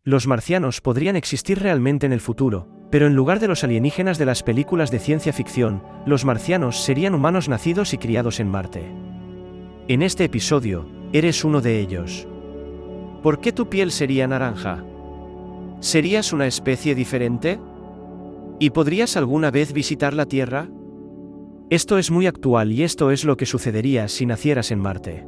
Los marcianos podrían existir realmente en el futuro, pero en lugar de los alienígenas de las películas de ciencia ficción, los marcianos serían humanos nacidos y criados en Marte. En este episodio, eres uno de ellos. ¿Por qué tu piel sería naranja? ¿Serías una especie diferente? ¿Y podrías alguna vez visitar la Tierra? Esto es muy actual y esto es lo que sucedería si nacieras en Marte.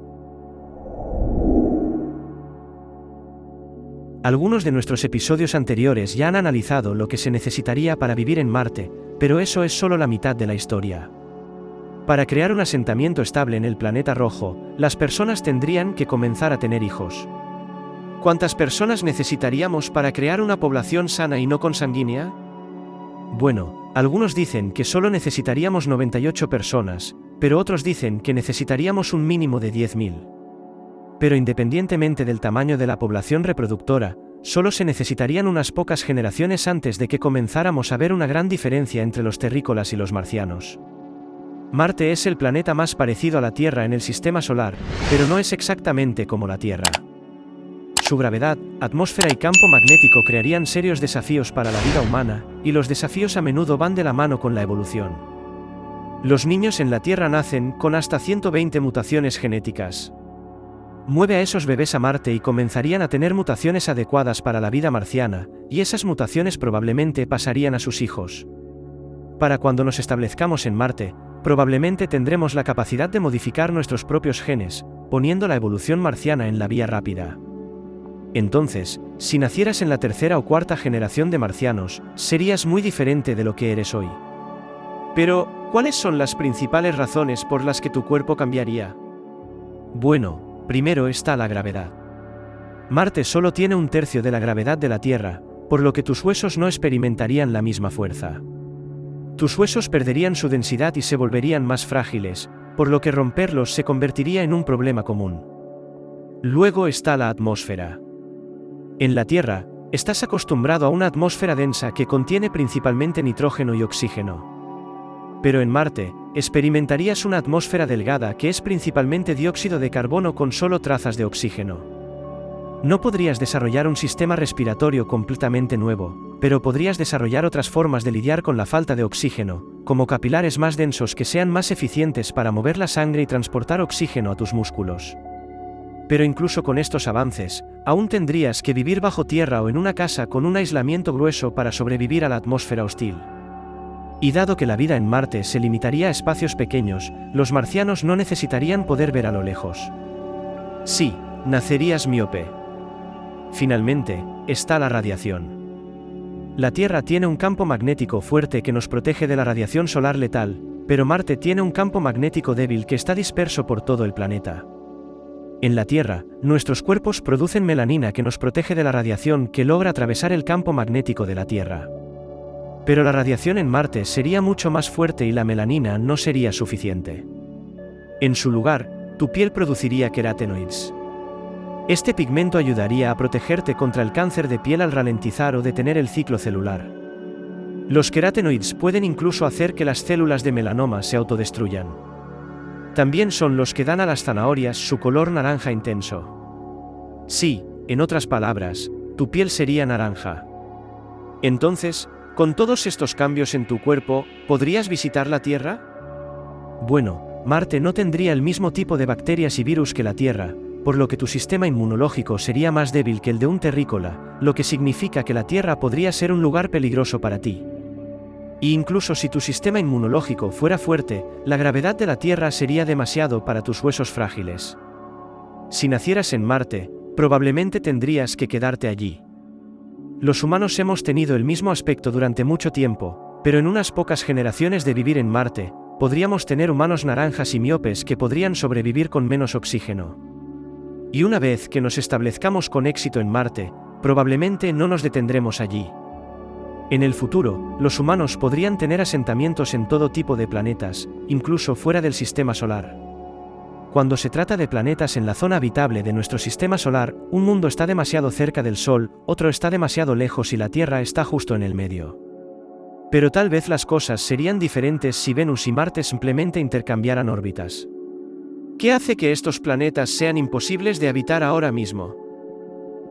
Algunos de nuestros episodios anteriores ya han analizado lo que se necesitaría para vivir en Marte, pero eso es solo la mitad de la historia. Para crear un asentamiento estable en el planeta rojo, las personas tendrían que comenzar a tener hijos. ¿Cuántas personas necesitaríamos para crear una población sana y no consanguínea? Bueno, algunos dicen que solo necesitaríamos 98 personas, pero otros dicen que necesitaríamos un mínimo de 10.000. Pero independientemente del tamaño de la población reproductora, solo se necesitarían unas pocas generaciones antes de que comenzáramos a ver una gran diferencia entre los terrícolas y los marcianos. Marte es el planeta más parecido a la Tierra en el sistema solar, pero no es exactamente como la Tierra. Su gravedad, atmósfera y campo magnético crearían serios desafíos para la vida humana, y los desafíos a menudo van de la mano con la evolución. Los niños en la Tierra nacen con hasta 120 mutaciones genéticas. Mueve a esos bebés a Marte y comenzarían a tener mutaciones adecuadas para la vida marciana, y esas mutaciones probablemente pasarían a sus hijos. Para cuando nos establezcamos en Marte, probablemente tendremos la capacidad de modificar nuestros propios genes, poniendo la evolución marciana en la vía rápida. Entonces, si nacieras en la tercera o cuarta generación de marcianos, serías muy diferente de lo que eres hoy. Pero, ¿cuáles son las principales razones por las que tu cuerpo cambiaría? Bueno, primero está la gravedad. Marte solo tiene un tercio de la gravedad de la Tierra, por lo que tus huesos no experimentarían la misma fuerza. Tus huesos perderían su densidad y se volverían más frágiles, por lo que romperlos se convertiría en un problema común. Luego está la atmósfera. En la Tierra, estás acostumbrado a una atmósfera densa que contiene principalmente nitrógeno y oxígeno. Pero en Marte, experimentarías una atmósfera delgada que es principalmente dióxido de carbono con solo trazas de oxígeno. No podrías desarrollar un sistema respiratorio completamente nuevo, pero podrías desarrollar otras formas de lidiar con la falta de oxígeno, como capilares más densos que sean más eficientes para mover la sangre y transportar oxígeno a tus músculos. Pero incluso con estos avances, aún tendrías que vivir bajo tierra o en una casa con un aislamiento grueso para sobrevivir a la atmósfera hostil. Y dado que la vida en Marte se limitaría a espacios pequeños, los marcianos no necesitarían poder ver a lo lejos. Sí, nacerías miope. Finalmente, está la radiación. La Tierra tiene un campo magnético fuerte que nos protege de la radiación solar letal, pero Marte tiene un campo magnético débil que está disperso por todo el planeta. En la Tierra, nuestros cuerpos producen melanina que nos protege de la radiación que logra atravesar el campo magnético de la Tierra. Pero la radiación en Marte sería mucho más fuerte y la melanina no sería suficiente. En su lugar, tu piel produciría queratoides. Este pigmento ayudaría a protegerte contra el cáncer de piel al ralentizar o detener el ciclo celular. Los queratoides pueden incluso hacer que las células de melanoma se autodestruyan. También son los que dan a las zanahorias su color naranja intenso. Sí, en otras palabras, tu piel sería naranja. Entonces, con todos estos cambios en tu cuerpo, ¿podrías visitar la Tierra? Bueno, Marte no tendría el mismo tipo de bacterias y virus que la Tierra, por lo que tu sistema inmunológico sería más débil que el de un terrícola, lo que significa que la Tierra podría ser un lugar peligroso para ti. Y incluso si tu sistema inmunológico fuera fuerte, la gravedad de la Tierra sería demasiado para tus huesos frágiles. Si nacieras en Marte, probablemente tendrías que quedarte allí. Los humanos hemos tenido el mismo aspecto durante mucho tiempo, pero en unas pocas generaciones de vivir en Marte, podríamos tener humanos naranjas y miopes que podrían sobrevivir con menos oxígeno. Y una vez que nos establezcamos con éxito en Marte, probablemente no nos detendremos allí. En el futuro, los humanos podrían tener asentamientos en todo tipo de planetas, incluso fuera del sistema solar. Cuando se trata de planetas en la zona habitable de nuestro sistema solar, un mundo está demasiado cerca del Sol, otro está demasiado lejos y la Tierra está justo en el medio. Pero tal vez las cosas serían diferentes si Venus y Marte simplemente intercambiaran órbitas. ¿Qué hace que estos planetas sean imposibles de habitar ahora mismo?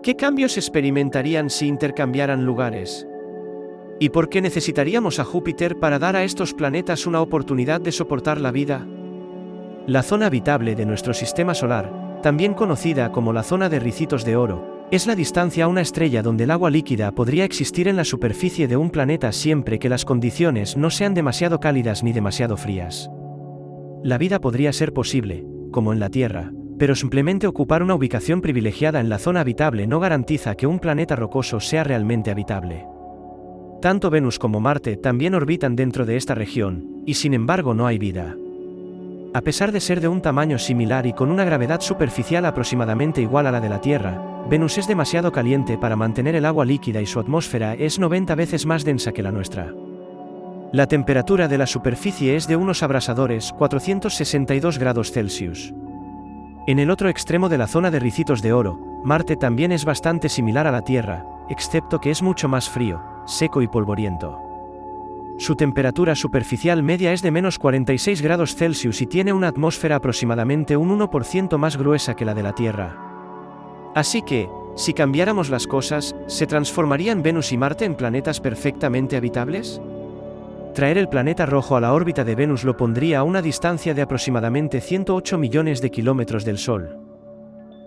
¿Qué cambios experimentarían si intercambiaran lugares? ¿Y por qué necesitaríamos a Júpiter para dar a estos planetas una oportunidad de soportar la vida? La zona habitable de nuestro sistema solar, también conocida como la zona de ricitos de oro, es la distancia a una estrella donde el agua líquida podría existir en la superficie de un planeta siempre que las condiciones no sean demasiado cálidas ni demasiado frías. La vida podría ser posible, como en la Tierra, pero simplemente ocupar una ubicación privilegiada en la zona habitable no garantiza que un planeta rocoso sea realmente habitable. Tanto Venus como Marte también orbitan dentro de esta región, y sin embargo no hay vida. A pesar de ser de un tamaño similar y con una gravedad superficial aproximadamente igual a la de la Tierra, Venus es demasiado caliente para mantener el agua líquida y su atmósfera es 90 veces más densa que la nuestra. La temperatura de la superficie es de unos abrasadores 462 grados Celsius. En el otro extremo de la zona de ricitos de oro, Marte también es bastante similar a la Tierra, excepto que es mucho más frío, seco y polvoriento. Su temperatura superficial media es de menos 46 grados Celsius y tiene una atmósfera aproximadamente un 1% más gruesa que la de la Tierra. Así que, si cambiáramos las cosas, ¿se transformarían Venus y Marte en planetas perfectamente habitables? Traer el planeta rojo a la órbita de Venus lo pondría a una distancia de aproximadamente 108 millones de kilómetros del Sol.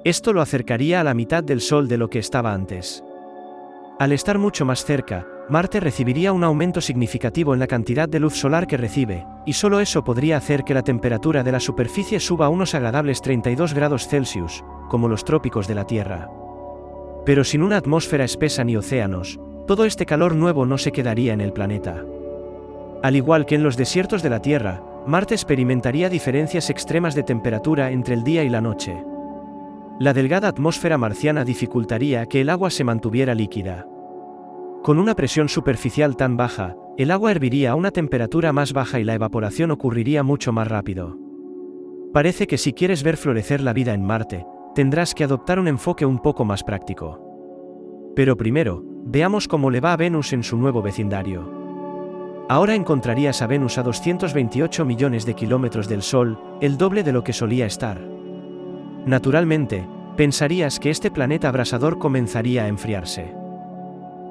Esto lo acercaría a la mitad del Sol de lo que estaba antes. Al estar mucho más cerca, Marte recibiría un aumento significativo en la cantidad de luz solar que recibe, y solo eso podría hacer que la temperatura de la superficie suba a unos agradables 32 grados Celsius, como los trópicos de la Tierra. Pero sin una atmósfera espesa ni océanos, todo este calor nuevo no se quedaría en el planeta. Al igual que en los desiertos de la Tierra, Marte experimentaría diferencias extremas de temperatura entre el día y la noche. La delgada atmósfera marciana dificultaría que el agua se mantuviera líquida. Con una presión superficial tan baja, el agua herviría a una temperatura más baja y la evaporación ocurriría mucho más rápido. Parece que si quieres ver florecer la vida en Marte, tendrás que adoptar un enfoque un poco más práctico. Pero primero, veamos cómo le va a Venus en su nuevo vecindario. Ahora encontrarías a Venus a 228 millones de kilómetros del Sol, el doble de lo que solía estar. Naturalmente, pensarías que este planeta abrasador comenzaría a enfriarse.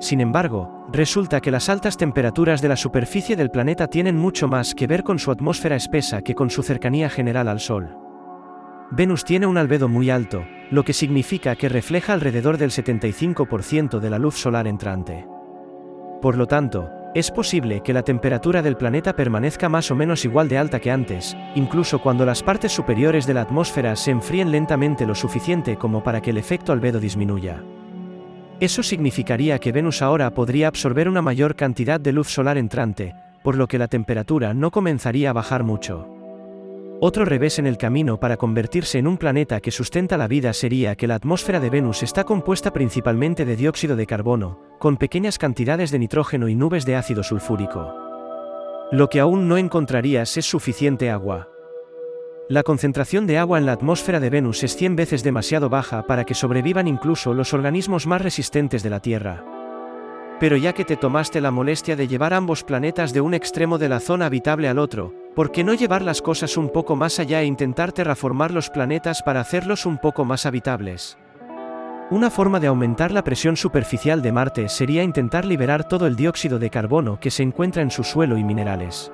Sin embargo, resulta que las altas temperaturas de la superficie del planeta tienen mucho más que ver con su atmósfera espesa que con su cercanía general al Sol. Venus tiene un albedo muy alto, lo que significa que refleja alrededor del 75% de la luz solar entrante. Por lo tanto, es posible que la temperatura del planeta permanezca más o menos igual de alta que antes, incluso cuando las partes superiores de la atmósfera se enfríen lentamente lo suficiente como para que el efecto albedo disminuya. Eso significaría que Venus ahora podría absorber una mayor cantidad de luz solar entrante, por lo que la temperatura no comenzaría a bajar mucho. Otro revés en el camino para convertirse en un planeta que sustenta la vida sería que la atmósfera de Venus está compuesta principalmente de dióxido de carbono, con pequeñas cantidades de nitrógeno y nubes de ácido sulfúrico. Lo que aún no encontrarías es suficiente agua. La concentración de agua en la atmósfera de Venus es 100 veces demasiado baja para que sobrevivan incluso los organismos más resistentes de la Tierra. Pero ya que te tomaste la molestia de llevar ambos planetas de un extremo de la zona habitable al otro, ¿por qué no llevar las cosas un poco más allá e intentar terraformar los planetas para hacerlos un poco más habitables? Una forma de aumentar la presión superficial de Marte sería intentar liberar todo el dióxido de carbono que se encuentra en su suelo y minerales.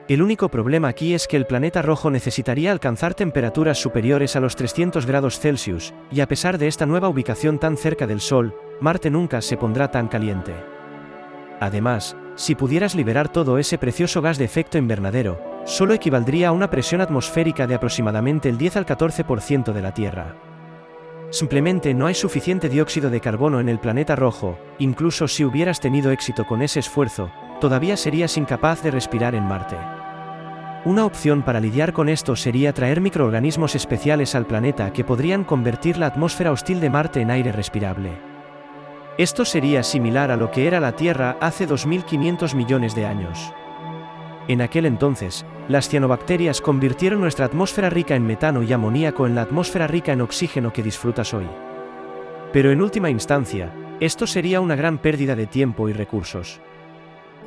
El único problema aquí es que el planeta rojo necesitaría alcanzar temperaturas superiores a los 300 grados Celsius, y a pesar de esta nueva ubicación tan cerca del Sol, Marte nunca se pondrá tan caliente. Además, si pudieras liberar todo ese precioso gas de efecto invernadero, solo equivaldría a una presión atmosférica de aproximadamente el 10 al 14% de la Tierra. Simplemente no hay suficiente dióxido de carbono en el planeta rojo, incluso si hubieras tenido éxito con ese esfuerzo, todavía serías incapaz de respirar en Marte. Una opción para lidiar con esto sería traer microorganismos especiales al planeta que podrían convertir la atmósfera hostil de Marte en aire respirable. Esto sería similar a lo que era la Tierra hace 2500 millones de años. En aquel entonces, las cianobacterias convirtieron nuestra atmósfera rica en metano y amoníaco en la atmósfera rica en oxígeno que disfrutas hoy. Pero en última instancia, esto sería una gran pérdida de tiempo y recursos.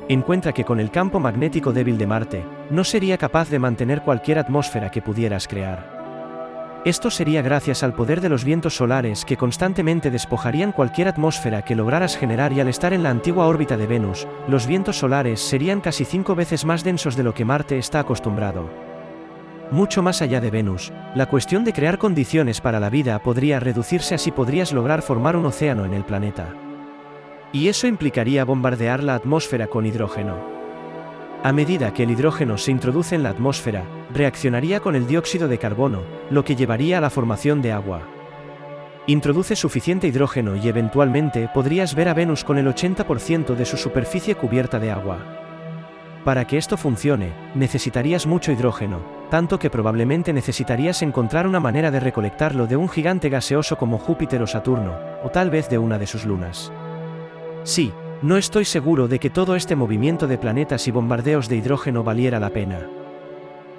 Encuentra que con el campo magnético débil de Marte, no sería capaz de mantener cualquier atmósfera que pudieras crear. Esto sería gracias al poder de los vientos solares que constantemente despojarían cualquier atmósfera que lograras generar, y al estar en la antigua órbita de Venus, los vientos solares serían casi 5 veces más densos de lo que Marte está acostumbrado. Mucho más allá de Venus, la cuestión de crear condiciones para la vida podría reducirse, así podrías lograr formar un océano en el planeta. Y eso implicaría bombardear la atmósfera con hidrógeno. A medida que el hidrógeno se introduce en la atmósfera, reaccionaría con el dióxido de carbono, lo que llevaría a la formación de agua. Introduce suficiente hidrógeno y eventualmente podrías ver a Venus con el 80% de su superficie cubierta de agua. Para que esto funcione, necesitarías mucho hidrógeno, tanto que probablemente necesitarías encontrar una manera de recolectarlo de un gigante gaseoso como Júpiter o Saturno, o tal vez de una de sus lunas. Sí. No estoy seguro de que todo este movimiento de planetas y bombardeos de hidrógeno valiera la pena.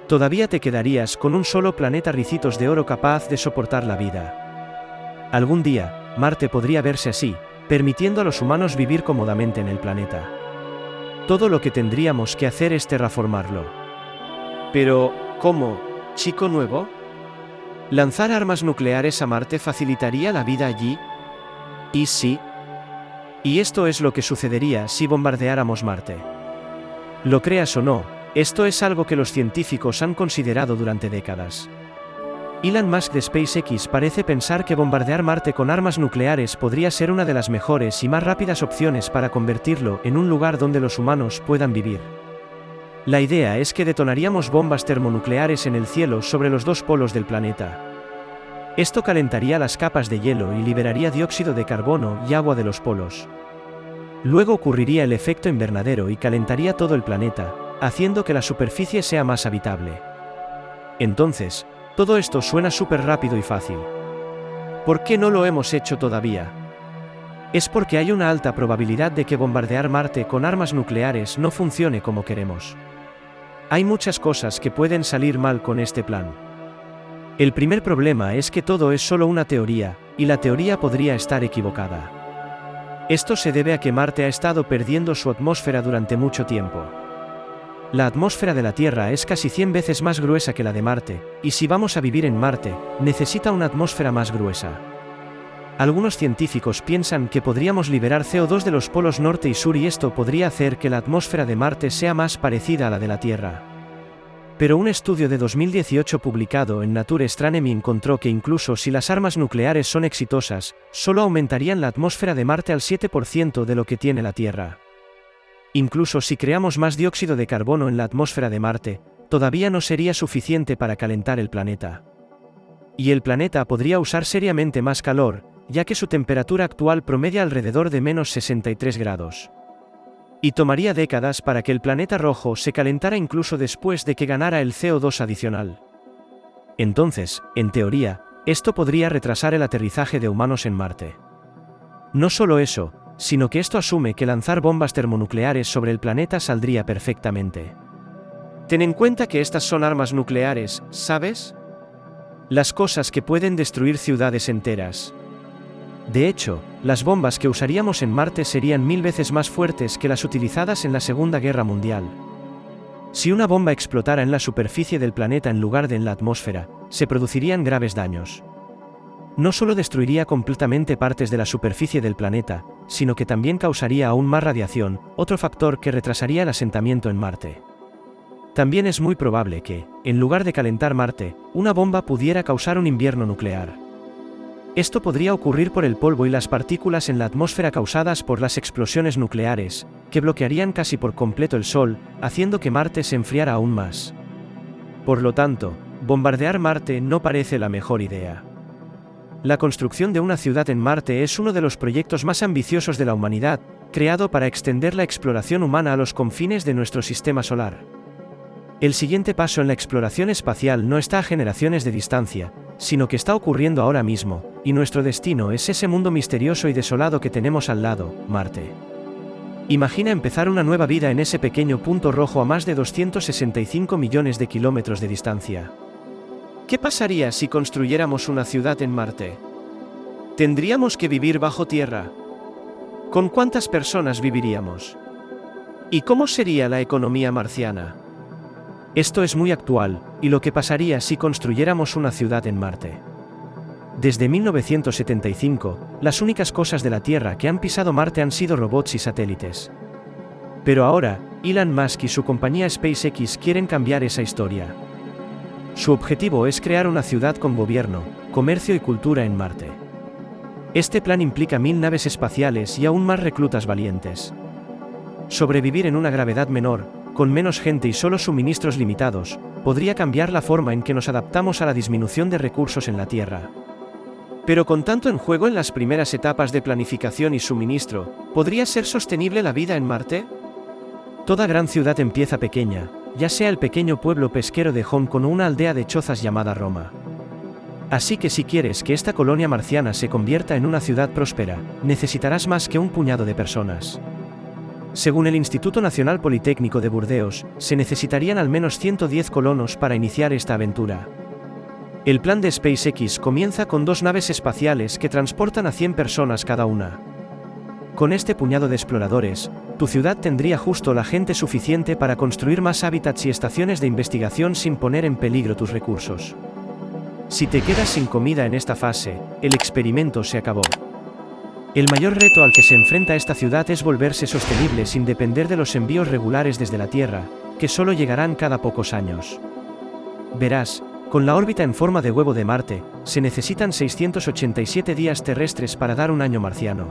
Todavía te quedarías con un solo planeta ricitos de oro capaz de soportar la vida. Algún día, Marte podría verse así, permitiendo a los humanos vivir cómodamente en el planeta. Todo lo que tendríamos que hacer es terraformarlo. Pero, ¿cómo, chico nuevo? ¿Lanzar armas nucleares a Marte facilitaría la vida allí? ¿Y sí? Y esto es lo que sucedería si bombardeáramos Marte. Lo creas o no, esto es algo que los científicos han considerado durante décadas. Elon Musk de SpaceX parece pensar que bombardear Marte con armas nucleares podría ser una de las mejores y más rápidas opciones para convertirlo en un lugar donde los humanos puedan vivir. La idea es que detonaríamos bombas termonucleares en el cielo sobre los dos polos del planeta. Esto calentaría las capas de hielo y liberaría dióxido de carbono y agua de los polos. Luego ocurriría el efecto invernadero y calentaría todo el planeta, haciendo que la superficie sea más habitable. Entonces, todo esto suena súper rápido y fácil. ¿Por qué no lo hemos hecho todavía? Es porque hay una alta probabilidad de que bombardear Marte con armas nucleares no funcione como queremos. Hay muchas cosas que pueden salir mal con este plan. El primer problema es que todo es solo una teoría, y la teoría podría estar equivocada. Esto se debe a que Marte ha estado perdiendo su atmósfera durante mucho tiempo. La atmósfera de la Tierra es casi 100 veces más gruesa que la de Marte, y si vamos a vivir en Marte, necesita una atmósfera más gruesa. Algunos científicos piensan que podríamos liberar CO2 de los polos norte y sur, y esto podría hacer que la atmósfera de Marte sea más parecida a la de la Tierra. Pero un estudio de 2018 publicado en Nature Astronomy encontró que incluso si las armas nucleares son exitosas, solo aumentarían la atmósfera de Marte al 7% de lo que tiene la Tierra. Incluso si creamos más dióxido de carbono en la atmósfera de Marte, todavía no sería suficiente para calentar el planeta. Y el planeta podría usar seriamente más calor, ya que su temperatura actual promedia alrededor de menos 63 grados. Y tomaría décadas para que el planeta rojo se calentara incluso después de que ganara el CO2 adicional. Entonces, en teoría, esto podría retrasar el aterrizaje de humanos en Marte. No solo eso, sino que esto asume que lanzar bombas termonucleares sobre el planeta saldría perfectamente. Ten en cuenta que estas son armas nucleares, ¿sabes? Las cosas que pueden destruir ciudades enteras. De hecho, las bombas que usaríamos en Marte serían 1000 veces más fuertes que las utilizadas en la Segunda Guerra Mundial. Si una bomba explotara en la superficie del planeta en lugar de en la atmósfera, se producirían graves daños. No solo destruiría completamente partes de la superficie del planeta, sino que también causaría aún más radiación, otro factor que retrasaría el asentamiento en Marte. También es muy probable que, en lugar de calentar Marte, una bomba pudiera causar un invierno nuclear. Esto podría ocurrir por el polvo y las partículas en la atmósfera causadas por las explosiones nucleares, que bloquearían casi por completo el Sol, haciendo que Marte se enfriara aún más. Por lo tanto, bombardear Marte no parece la mejor idea. La construcción de una ciudad en Marte es uno de los proyectos más ambiciosos de la humanidad, creado para extender la exploración humana a los confines de nuestro sistema solar. El siguiente paso en la exploración espacial no está a generaciones de distancia, sino que está ocurriendo ahora mismo, y nuestro destino es ese mundo misterioso y desolado que tenemos al lado, Marte. Imagina empezar una nueva vida en ese pequeño punto rojo a más de 265 millones de kilómetros de distancia. ¿Qué pasaría si construyéramos una ciudad en Marte? ¿Tendríamos que vivir bajo tierra? ¿Con cuántas personas viviríamos? ¿Y cómo sería la economía marciana? Esto es muy actual, y lo que pasaría si construyéramos una ciudad en Marte. Desde 1975, las únicas cosas de la Tierra que han pisado Marte han sido robots y satélites. Pero ahora, Elon Musk y su compañía SpaceX quieren cambiar esa historia. Su objetivo es crear una ciudad con gobierno, comercio y cultura en Marte. Este plan implica 1000 naves espaciales y aún más reclutas valientes. Sobrevivir en una gravedad menor, con menos gente y solo suministros limitados, podría cambiar la forma en que nos adaptamos a la disminución de recursos en la Tierra. Pero con tanto en juego en las primeras etapas de planificación y suministro, ¿podría ser sostenible la vida en Marte? Toda gran ciudad empieza pequeña, ya sea el pequeño pueblo pesquero de Hong Kong o una aldea de chozas llamada Roma. Así que si quieres que esta colonia marciana se convierta en una ciudad próspera, necesitarás más que un puñado de personas. Según el Instituto Nacional Politécnico de Burdeos, se necesitarían al menos 110 colonos para iniciar esta aventura. El plan de SpaceX comienza con 2 naves espaciales que transportan a 100 personas cada una. Con este puñado de exploradores, tu ciudad tendría justo la gente suficiente para construir más hábitats y estaciones de investigación sin poner en peligro tus recursos. Si te quedas sin comida en esta fase, el experimento se acabó. El mayor reto al que se enfrenta esta ciudad es volverse sostenible sin depender de los envíos regulares desde la Tierra, que solo llegarán cada pocos años. Verás, con la órbita en forma de huevo de Marte, se necesitan 687 días terrestres para dar un año marciano.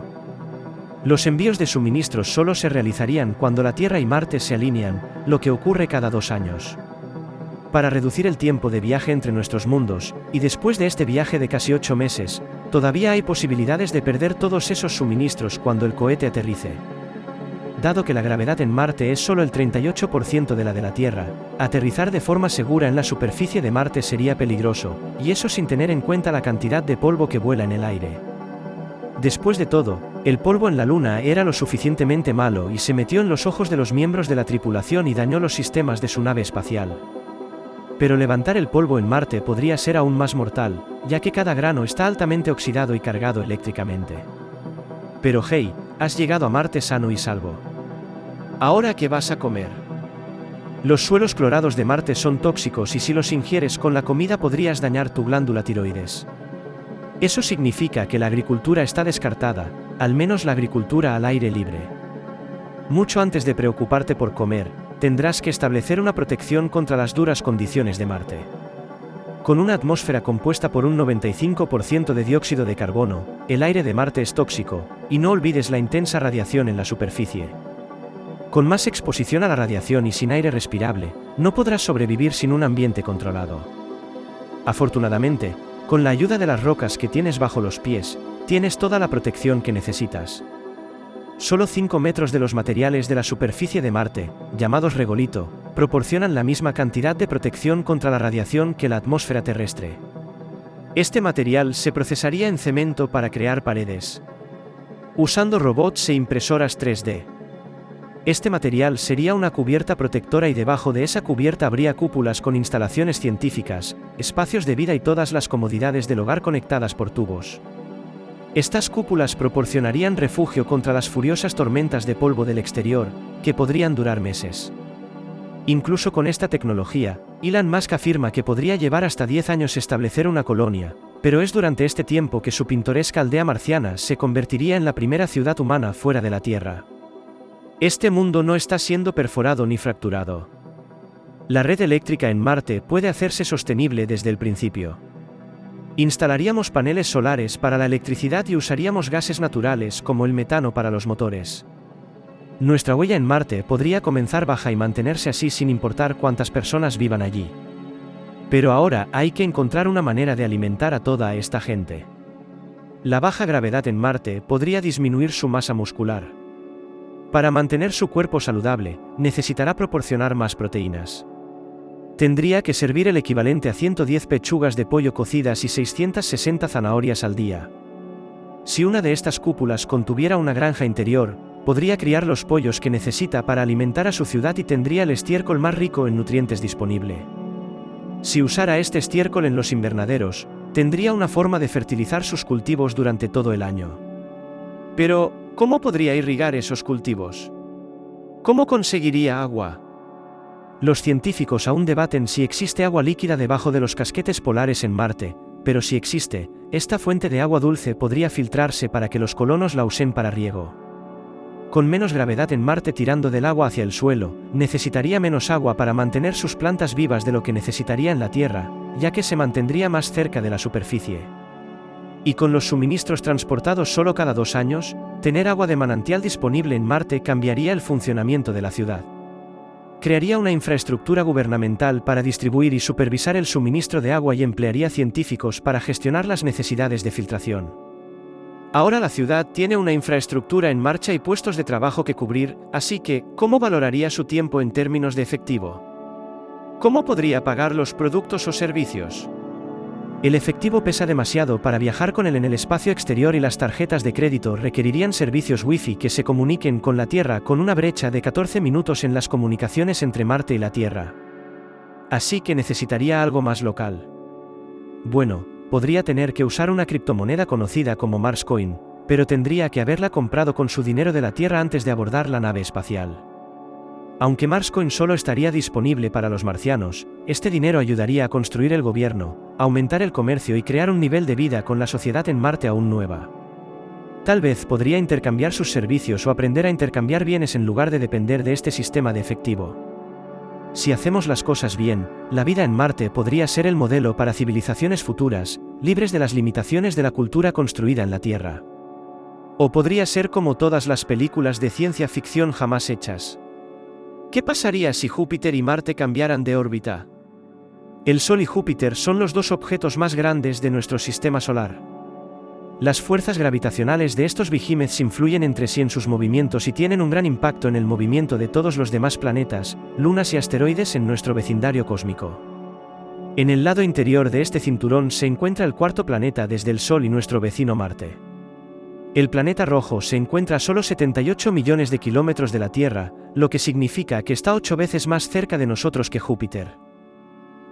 Los envíos de suministros solo se realizarían cuando la Tierra y Marte se alinean, lo que ocurre cada 2 años. Para reducir el tiempo de viaje entre nuestros mundos, y después de este viaje de casi 8 meses, todavía hay posibilidades de perder todos esos suministros cuando el cohete aterrice. Dado que la gravedad en Marte es solo el 38% de la Tierra, aterrizar de forma segura en la superficie de Marte sería peligroso, y eso sin tener en cuenta la cantidad de polvo que vuela en el aire. Después de todo, el polvo en la Luna era lo suficientemente malo y se metió en los ojos de los miembros de la tripulación y dañó los sistemas de su nave espacial. Pero levantar el polvo en Marte podría ser aún más mortal, ya que cada grano está altamente oxidado y cargado eléctricamente. Pero hey, has llegado a Marte sano y salvo. ¿Ahora qué vas a comer? Los suelos clorados de Marte son tóxicos y si los ingieres con la comida podrías dañar tu glándula tiroides. Eso significa que la agricultura está descartada, al menos la agricultura al aire libre. Mucho antes de preocuparte por comer, tendrás que establecer una protección contra las duras condiciones de Marte. Con una atmósfera compuesta por un 95% de dióxido de carbono, el aire de Marte es tóxico, y no olvides la intensa radiación en la superficie. Con más exposición a la radiación y sin aire respirable, no podrás sobrevivir sin un ambiente controlado. Afortunadamente, con la ayuda de las rocas que tienes bajo los pies, tienes toda la protección que necesitas. Solo 5 metros de los materiales de la superficie de Marte, llamados regolito, proporcionan la misma cantidad de protección contra la radiación que la atmósfera terrestre. Este material se procesaría en cemento para crear paredes, usando robots e impresoras 3D. Este material sería una cubierta protectora y debajo de esa cubierta habría cúpulas con instalaciones científicas, espacios de vida y todas las comodidades del hogar conectadas por tubos. Estas cúpulas proporcionarían refugio contra las furiosas tormentas de polvo del exterior, que podrían durar meses. Incluso con esta tecnología, Elon Musk afirma que podría llevar hasta 10 años establecer una colonia, pero es durante este tiempo que su pintoresca aldea marciana se convertiría en la primera ciudad humana fuera de la Tierra. Este mundo no está siendo perforado ni fracturado. La red eléctrica en Marte puede hacerse sostenible desde el principio. Instalaríamos paneles solares para la electricidad y usaríamos gases naturales como el metano para los motores. Nuestra huella en Marte podría comenzar baja y mantenerse así sin importar cuántas personas vivan allí. Pero ahora hay que encontrar una manera de alimentar a toda esta gente. La baja gravedad en Marte podría disminuir su masa muscular. Para mantener su cuerpo saludable, necesitará proporcionar más proteínas. Tendría que servir el equivalente a 110 pechugas de pollo cocidas y 660 zanahorias al día. Si una de estas cúpulas contuviera una granja interior, podría criar los pollos que necesita para alimentar a su ciudad y tendría el estiércol más rico en nutrientes disponible. Si usara este estiércol en los invernaderos, tendría una forma de fertilizar sus cultivos durante todo el año. Pero, ¿cómo podría irrigar esos cultivos? ¿Cómo conseguiría agua? Los científicos aún debaten si existe agua líquida debajo de los casquetes polares en Marte, pero si existe, esta fuente de agua dulce podría filtrarse para que los colonos la usen para riego. Con menos gravedad en Marte tirando del agua hacia el suelo, necesitaría menos agua para mantener sus plantas vivas de lo que necesitaría en la Tierra, ya que se mantendría más cerca de la superficie. Y con los suministros transportados solo cada 2 años, tener agua de manantial disponible en Marte cambiaría el funcionamiento de la ciudad. Crearía una infraestructura gubernamental para distribuir y supervisar el suministro de agua y emplearía científicos para gestionar las necesidades de filtración. Ahora la ciudad tiene una infraestructura en marcha y puestos de trabajo que cubrir, así que, ¿cómo valoraría su tiempo en términos de efectivo? ¿Cómo podría pagar los productos o servicios? El efectivo pesa demasiado para viajar con él en el espacio exterior y las tarjetas de crédito requerirían servicios Wi-Fi que se comuniquen con la Tierra con una brecha de 14 minutos en las comunicaciones entre Marte y la Tierra. Así que necesitaría algo más local. Bueno, podría tener que usar una criptomoneda conocida como Marscoin, pero tendría que haberla comprado con su dinero de la Tierra antes de abordar la nave espacial. Aunque Marscoin solo estaría disponible para los marcianos, este dinero ayudaría a construir el gobierno, aumentar el comercio y crear un nivel de vida con la sociedad en Marte aún nueva. Tal vez podría intercambiar sus servicios o aprender a intercambiar bienes en lugar de depender de este sistema de efectivo. Si hacemos las cosas bien, la vida en Marte podría ser el modelo para civilizaciones futuras, libres de las limitaciones de la cultura construida en la Tierra. O podría ser como todas las películas de ciencia ficción jamás hechas. ¿Qué pasaría si Júpiter y Marte cambiaran de órbita? El Sol y Júpiter son los 2 objetos más grandes de nuestro sistema solar. Las fuerzas gravitacionales de estos behemoths influyen entre sí en sus movimientos y tienen un gran impacto en el movimiento de todos los demás planetas, lunas y asteroides en nuestro vecindario cósmico. En el lado interior de este cinturón se encuentra el cuarto planeta desde el Sol y nuestro vecino Marte. El planeta rojo se encuentra a solo 78 millones de kilómetros de la Tierra, lo que significa que está 8 veces más cerca de nosotros que Júpiter.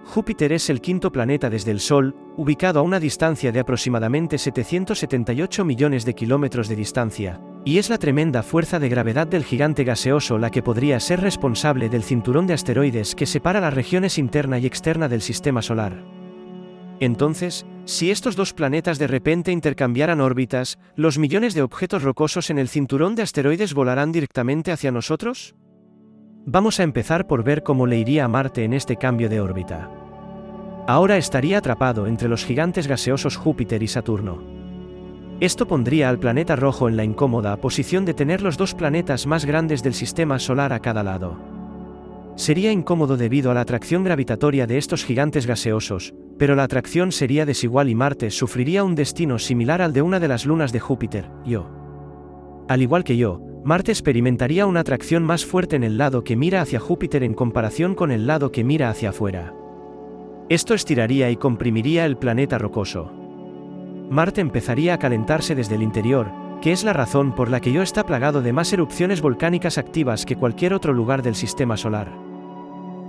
Júpiter es el quinto planeta desde el Sol, ubicado a una distancia de aproximadamente 778 millones de kilómetros de distancia, y es la tremenda fuerza de gravedad del gigante gaseoso la que podría ser responsable del cinturón de asteroides que separa las regiones interna y externa del sistema solar. Entonces, si estos 2 planetas de repente intercambiaran órbitas, ¿los millones de objetos rocosos en el cinturón de asteroides volarán directamente hacia nosotros? Vamos a empezar por ver cómo le iría a Marte en este cambio de órbita. Ahora estaría atrapado entre los gigantes gaseosos Júpiter y Saturno. Esto pondría al planeta rojo en la incómoda posición de tener los 2 planetas más grandes del sistema solar a cada lado. Sería incómodo debido a la atracción gravitatoria de estos gigantes gaseosos, pero la atracción sería desigual y Marte sufriría un destino similar al de una de las lunas de Júpiter, Io. Al igual que Io, Marte experimentaría una atracción más fuerte en el lado que mira hacia Júpiter en comparación con el lado que mira hacia afuera. Esto estiraría y comprimiría el planeta rocoso. Marte empezaría a calentarse desde el interior, que es la razón por la que Io está plagado de más erupciones volcánicas activas que cualquier otro lugar del sistema solar.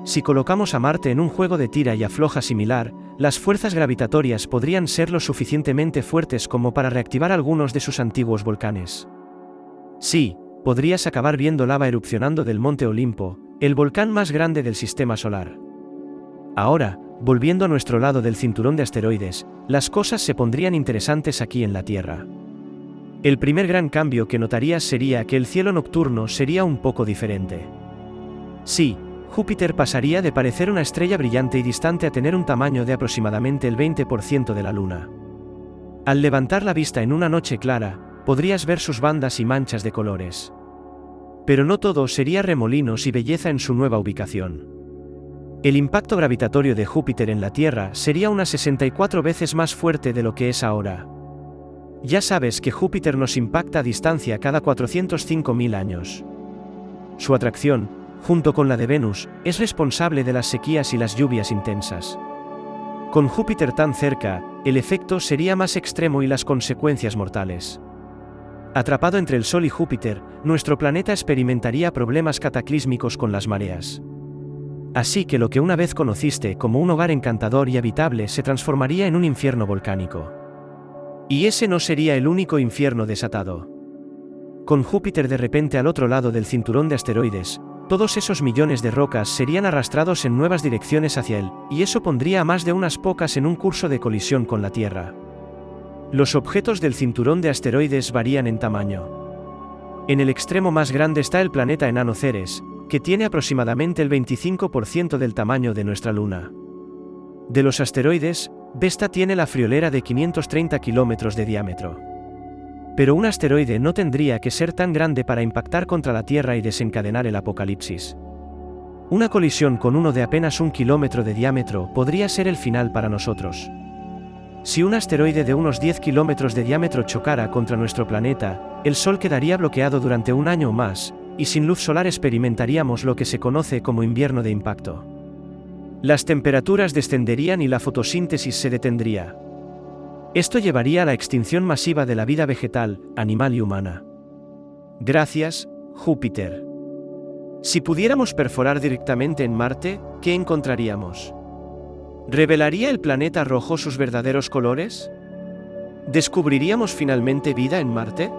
Si colocamos a Marte en un juego de tira y afloja similar, las fuerzas gravitatorias podrían ser lo suficientemente fuertes como para reactivar algunos de sus antiguos volcanes. Sí, podrías acabar viendo lava erupcionando del Monte Olimpo, el volcán más grande del sistema solar. Ahora, volviendo a nuestro lado del cinturón de asteroides, las cosas se pondrían interesantes aquí en la Tierra. El primer gran cambio que notarías sería que el cielo nocturno sería un poco diferente. Sí, Júpiter pasaría de parecer una estrella brillante y distante a tener un tamaño de aproximadamente el 20% de la Luna. Al levantar la vista en una noche clara, podrías ver sus bandas y manchas de colores. Pero no todo sería remolinos y belleza en su nueva ubicación. El impacto gravitatorio de Júpiter en la Tierra sería unas 64 veces más fuerte de lo que es ahora. Ya sabes que Júpiter nos impacta a distancia cada 405.000 años. Su atracción, junto con la de Venus, es responsable de las sequías y las lluvias intensas. Con Júpiter tan cerca, el efecto sería más extremo y las consecuencias mortales. Atrapado entre el Sol y Júpiter, nuestro planeta experimentaría problemas cataclísmicos con las mareas. Así que lo que una vez conociste como un hogar encantador y habitable se transformaría en un infierno volcánico. Y ese no sería el único infierno desatado. Con Júpiter de repente al otro lado del cinturón de asteroides, Todos esos millones de rocas serían arrastrados en nuevas direcciones hacia él, y eso pondría a más de unas pocas en un curso de colisión con la Tierra. Los objetos del cinturón de asteroides varían en tamaño. En el extremo más grande está el planeta enano Ceres, que tiene aproximadamente el 25% del tamaño de nuestra Luna. De los asteroides, Vesta tiene la friolera de 530 kilómetros de diámetro. Pero un asteroide no tendría que ser tan grande para impactar contra la Tierra y desencadenar el apocalipsis. Una colisión con uno de apenas 1 kilómetro de diámetro podría ser el final para nosotros. Si un asteroide de unos 10 kilómetros de diámetro chocara contra nuestro planeta, el Sol quedaría bloqueado durante un año o más, y sin luz solar experimentaríamos lo que se conoce como invierno de impacto. Las temperaturas descenderían y la fotosíntesis se detendría. Esto llevaría a la extinción masiva de la vida vegetal, animal y humana. Gracias, Júpiter. Si pudiéramos perforar directamente en Marte, ¿qué encontraríamos? ¿Revelaría el planeta rojo sus verdaderos colores? ¿Descubriríamos finalmente vida en Marte?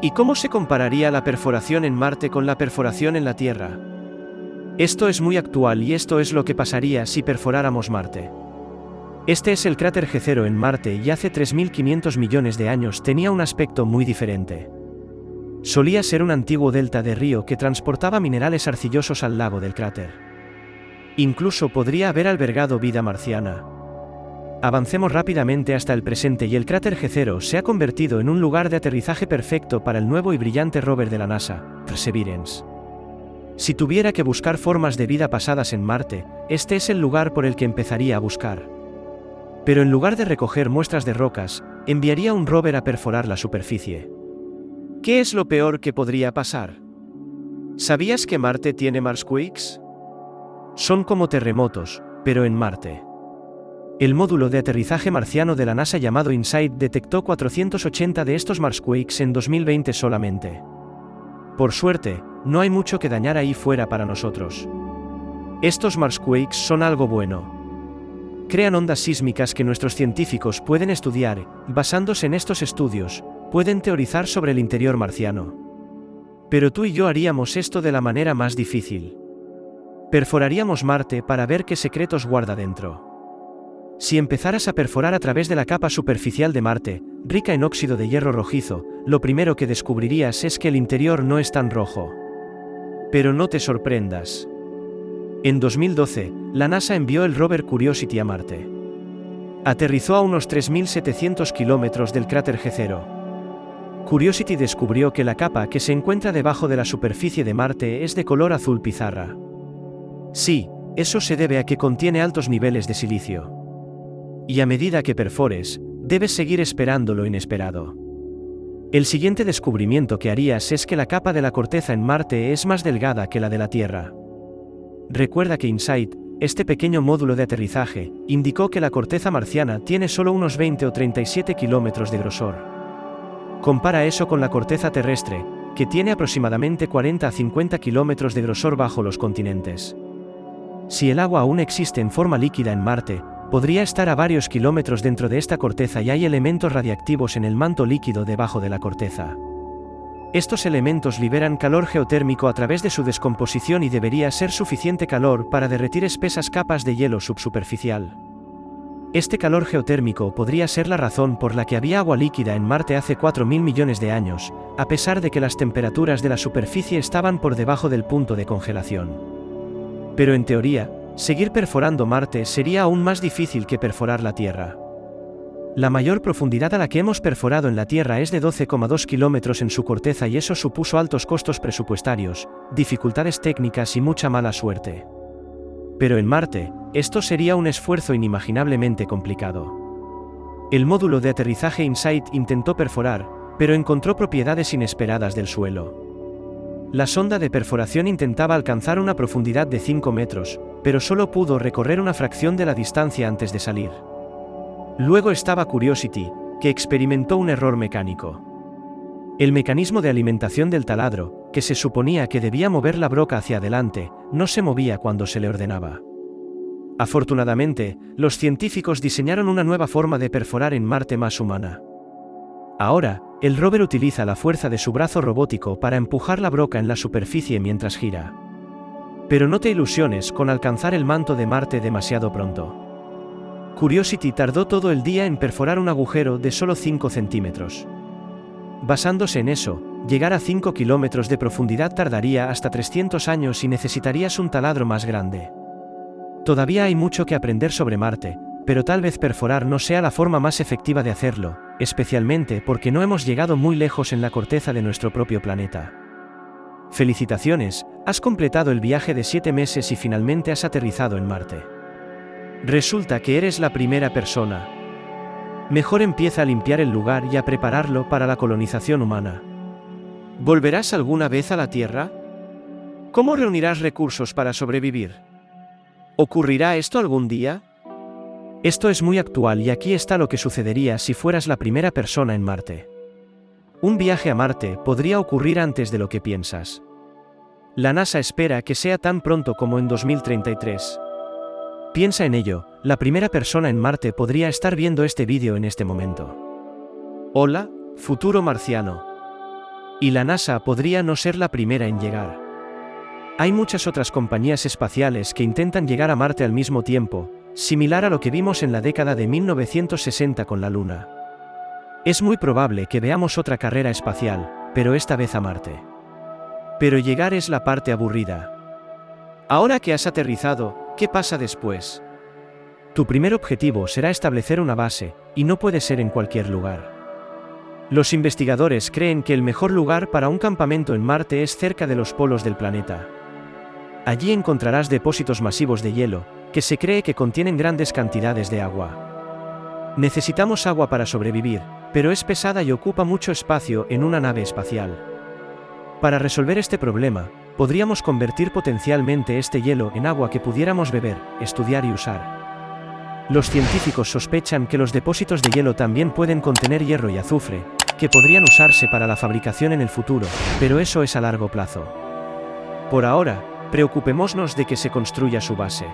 ¿Y cómo se compararía la perforación en Marte con la perforación en la Tierra? Esto es muy actual y esto es lo que pasaría si perforáramos Marte. Este es el cráter G0 en Marte y hace 3.500 millones de años tenía un aspecto muy diferente. Solía ser un antiguo delta de río que transportaba minerales arcillosos al lago del cráter. Incluso podría haber albergado vida marciana. Avancemos rápidamente hasta el presente y el cráter G0 se ha convertido en un lugar de aterrizaje perfecto para el nuevo y brillante rover de la NASA, Perseverance. Si tuviera que buscar formas de vida pasadas en Marte, este es el lugar por el que empezaría a buscar. Pero en lugar de recoger muestras de rocas, enviaría un rover a perforar la superficie. ¿Qué es lo peor que podría pasar? ¿Sabías que Marte tiene Marsquakes? Son como terremotos, pero en Marte. El módulo de aterrizaje marciano de la NASA llamado InSight detectó 480 de estos Marsquakes en 2020 solamente. Por suerte, no hay mucho que dañar ahí fuera para nosotros. Estos Marsquakes son algo bueno. Crean ondas sísmicas que nuestros científicos pueden estudiar, y basándose en estos estudios, pueden teorizar sobre el interior marciano. Pero tú y yo haríamos esto de la manera más difícil. Perforaríamos Marte para ver qué secretos guarda dentro. Si empezaras a perforar a través de la capa superficial de Marte, rica en óxido de hierro rojizo, lo primero que descubrirías es que el interior no es tan rojo. Pero no te sorprendas. En 2012, la NASA envió el rover Curiosity a Marte. Aterrizó a unos 3.700 kilómetros del cráter G0. Curiosity descubrió que la capa que se encuentra debajo de la superficie de Marte es de color azul pizarra. Sí, eso se debe a que contiene altos niveles de silicio. Y a medida que perfores, debes seguir esperando lo inesperado. El siguiente descubrimiento que harías es que la capa de la corteza en Marte es más delgada que la de la Tierra. Recuerda que InSight, este pequeño módulo de aterrizaje, indicó que la corteza marciana tiene solo unos 20 o 37 kilómetros de grosor. Compara eso con la corteza terrestre, que tiene aproximadamente 40 a 50 kilómetros de grosor bajo los continentes. Si el agua aún existe en forma líquida en Marte, podría estar a varios kilómetros dentro de esta corteza y hay elementos radiactivos en el manto líquido debajo de la corteza. Estos elementos liberan calor geotérmico a través de su descomposición y debería ser suficiente calor para derretir espesas capas de hielo subsuperficial. Este calor geotérmico podría ser la razón por la que había agua líquida en Marte hace 4.000 millones de años, a pesar de que las temperaturas de la superficie estaban por debajo del punto de congelación. Pero en teoría, seguir perforando Marte sería aún más difícil que perforar la Tierra. La mayor profundidad a la que hemos perforado en la Tierra es de 12,2 kilómetros en su corteza y eso supuso altos costos presupuestarios, dificultades técnicas y mucha mala suerte. Pero en Marte, esto sería un esfuerzo inimaginablemente complicado. El módulo de aterrizaje InSight intentó perforar, pero encontró propiedades inesperadas del suelo. La sonda de perforación intentaba alcanzar una profundidad de 5 metros, pero solo pudo recorrer una fracción de la distancia antes de salir. Luego estaba Curiosity, que experimentó un error mecánico. El mecanismo de alimentación del taladro, que se suponía que debía mover la broca hacia adelante, no se movía cuando se le ordenaba. Afortunadamente, los científicos diseñaron una nueva forma de perforar en Marte más humana. Ahora, el rover utiliza la fuerza de su brazo robótico para empujar la broca en la superficie mientras gira. Pero no te ilusiones con alcanzar el manto de Marte demasiado pronto. Curiosity tardó todo el día en perforar un agujero de solo 5 centímetros. Basándose en eso, llegar a 5 kilómetros de profundidad tardaría hasta 300 años y necesitarías un taladro más grande. Todavía hay mucho que aprender sobre Marte, pero tal vez perforar no sea la forma más efectiva de hacerlo, especialmente porque no hemos llegado muy lejos en la corteza de nuestro propio planeta. Felicitaciones, has completado el viaje de 7 meses y finalmente has aterrizado en Marte. Resulta que eres la primera persona. Mejor empieza a limpiar el lugar y a prepararlo para la colonización humana. ¿Volverás alguna vez a la Tierra? ¿Cómo reunirás recursos para sobrevivir? ¿Ocurrirá esto algún día? Esto es muy actual y aquí está lo que sucedería si fueras la primera persona en Marte. Un viaje a Marte podría ocurrir antes de lo que piensas. La NASA espera que sea tan pronto como en 2033. Piensa en ello, la primera persona en Marte podría estar viendo este vídeo en este momento. Hola, futuro marciano. Y la NASA podría no ser la primera en llegar. Hay muchas otras compañías espaciales que intentan llegar a Marte al mismo tiempo, similar a lo que vimos en la década de 1960 con la Luna. Es muy probable que veamos otra carrera espacial, pero esta vez a Marte. Pero llegar es la parte aburrida. Ahora que has aterrizado, ¿qué pasa después? Tu primer objetivo será establecer una base, y no puede ser en cualquier lugar. Los investigadores creen que el mejor lugar para un campamento en Marte es cerca de los polos del planeta. Allí encontrarás depósitos masivos de hielo, que se cree que contienen grandes cantidades de agua. Necesitamos agua para sobrevivir, pero es pesada y ocupa mucho espacio en una nave espacial. Para resolver este problema, podríamos convertir potencialmente este hielo en agua que pudiéramos beber, estudiar y usar. Los científicos sospechan que los depósitos de hielo también pueden contener hierro y azufre, que podrían usarse para la fabricación en el futuro, pero eso es a largo plazo. Por ahora, preocupémonos de que se construya su base.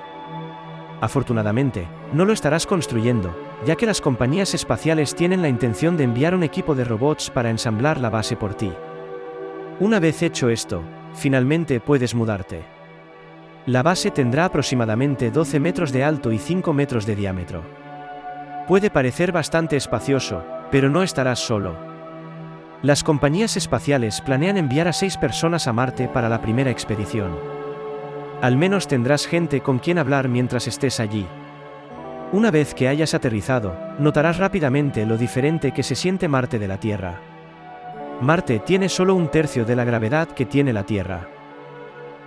Afortunadamente, no lo estarás construyendo, ya que las compañías espaciales tienen la intención de enviar un equipo de robots para ensamblar la base por ti. Una vez hecho esto, finalmente puedes mudarte. La base tendrá aproximadamente 12 metros de alto y 5 metros de diámetro. Puede parecer bastante espacioso, pero no estarás solo. Las compañías espaciales planean enviar a 6 personas a Marte para la primera expedición. Al menos tendrás gente con quien hablar mientras estés allí. Una vez que hayas aterrizado, notarás rápidamente lo diferente que se siente Marte de la Tierra. Marte tiene solo un tercio de la gravedad que tiene la Tierra.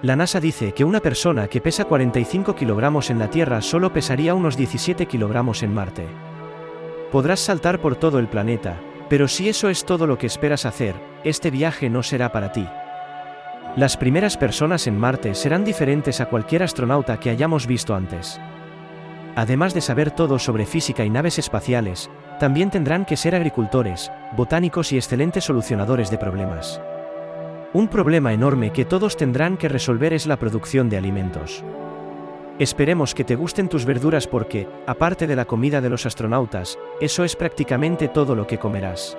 La NASA dice que una persona que pesa 45 kilogramos en la Tierra solo pesaría unos 17 kilogramos en Marte. Podrás saltar por todo el planeta, pero si eso es todo lo que esperas hacer, este viaje no será para ti. Las primeras personas en Marte serán diferentes a cualquier astronauta que hayamos visto antes. Además de saber todo sobre física y naves espaciales, también tendrán que ser agricultores, botánicos y excelentes solucionadores de problemas. Un problema enorme que todos tendrán que resolver es la producción de alimentos. Esperemos que te gusten tus verduras porque, aparte de la comida de los astronautas, eso es prácticamente todo lo que comerás.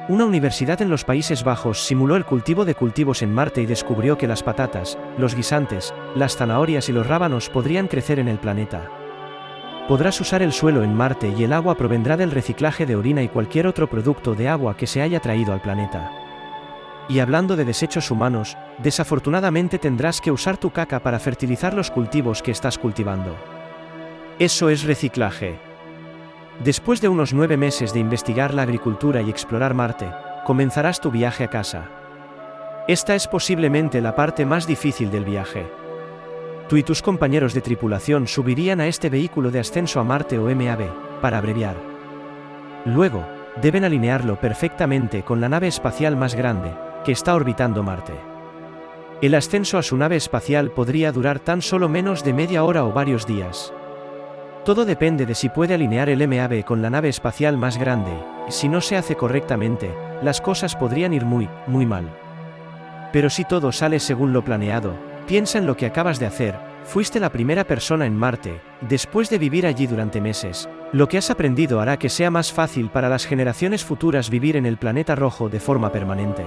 Una universidad en los Países Bajos simuló el cultivo de cultivos en Marte y descubrió que las patatas, los guisantes, las zanahorias y los rábanos podrían crecer en el planeta. Podrás usar el suelo en Marte y el agua provendrá del reciclaje de orina y cualquier otro producto de agua que se haya traído al planeta. Y hablando de desechos humanos, desafortunadamente tendrás que usar tu caca para fertilizar los cultivos que estás cultivando. Eso es reciclaje. Después de unos 9 meses de investigar la agricultura y explorar Marte, comenzarás tu viaje a casa. Esta es posiblemente la parte más difícil del viaje. Tú y tus compañeros de tripulación subirían a este vehículo de ascenso a Marte o MAV, para abreviar. Luego, deben alinearlo perfectamente con la nave espacial más grande, que está orbitando Marte. El ascenso a su nave espacial podría durar tan solo menos de media hora o varios días. Todo depende de si puede alinear el MAV con la nave espacial más grande, y si no se hace correctamente, las cosas podrían ir muy mal. Pero si todo sale según lo planeado, piensa en lo que acabas de hacer, fuiste la primera persona en Marte, después de vivir allí durante meses. Lo que has aprendido hará que sea más fácil para las generaciones futuras vivir en el planeta rojo de forma permanente.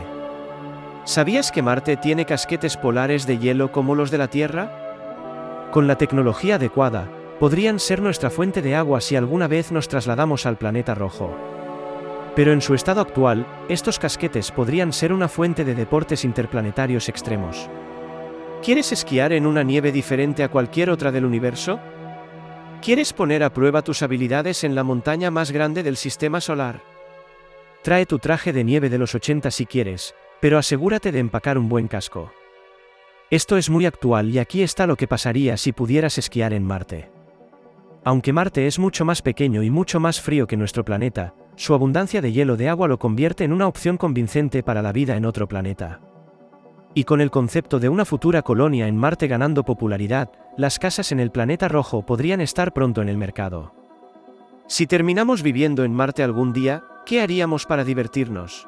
¿Sabías que Marte tiene casquetes polares de hielo como los de la Tierra? Con la tecnología adecuada, podrían ser nuestra fuente de agua si alguna vez nos trasladamos al planeta rojo. Pero en su estado actual, estos casquetes podrían ser una fuente de deportes interplanetarios extremos. ¿Quieres esquiar en una nieve diferente a cualquier otra del universo? ¿Quieres poner a prueba tus habilidades en la montaña más grande del sistema solar? Trae tu traje de nieve de los 80 si quieres, pero asegúrate de empacar un buen casco. Esto es muy actual y aquí está lo que pasaría si pudieras esquiar en Marte. Aunque Marte es mucho más pequeño y mucho más frío que nuestro planeta, su abundancia de hielo de agua lo convierte en una opción convincente para la vida en otro planeta. Y con el concepto de una futura colonia en Marte ganando popularidad, las casas en el planeta rojo podrían estar pronto en el mercado. Si terminamos viviendo en Marte algún día, ¿qué haríamos para divertirnos?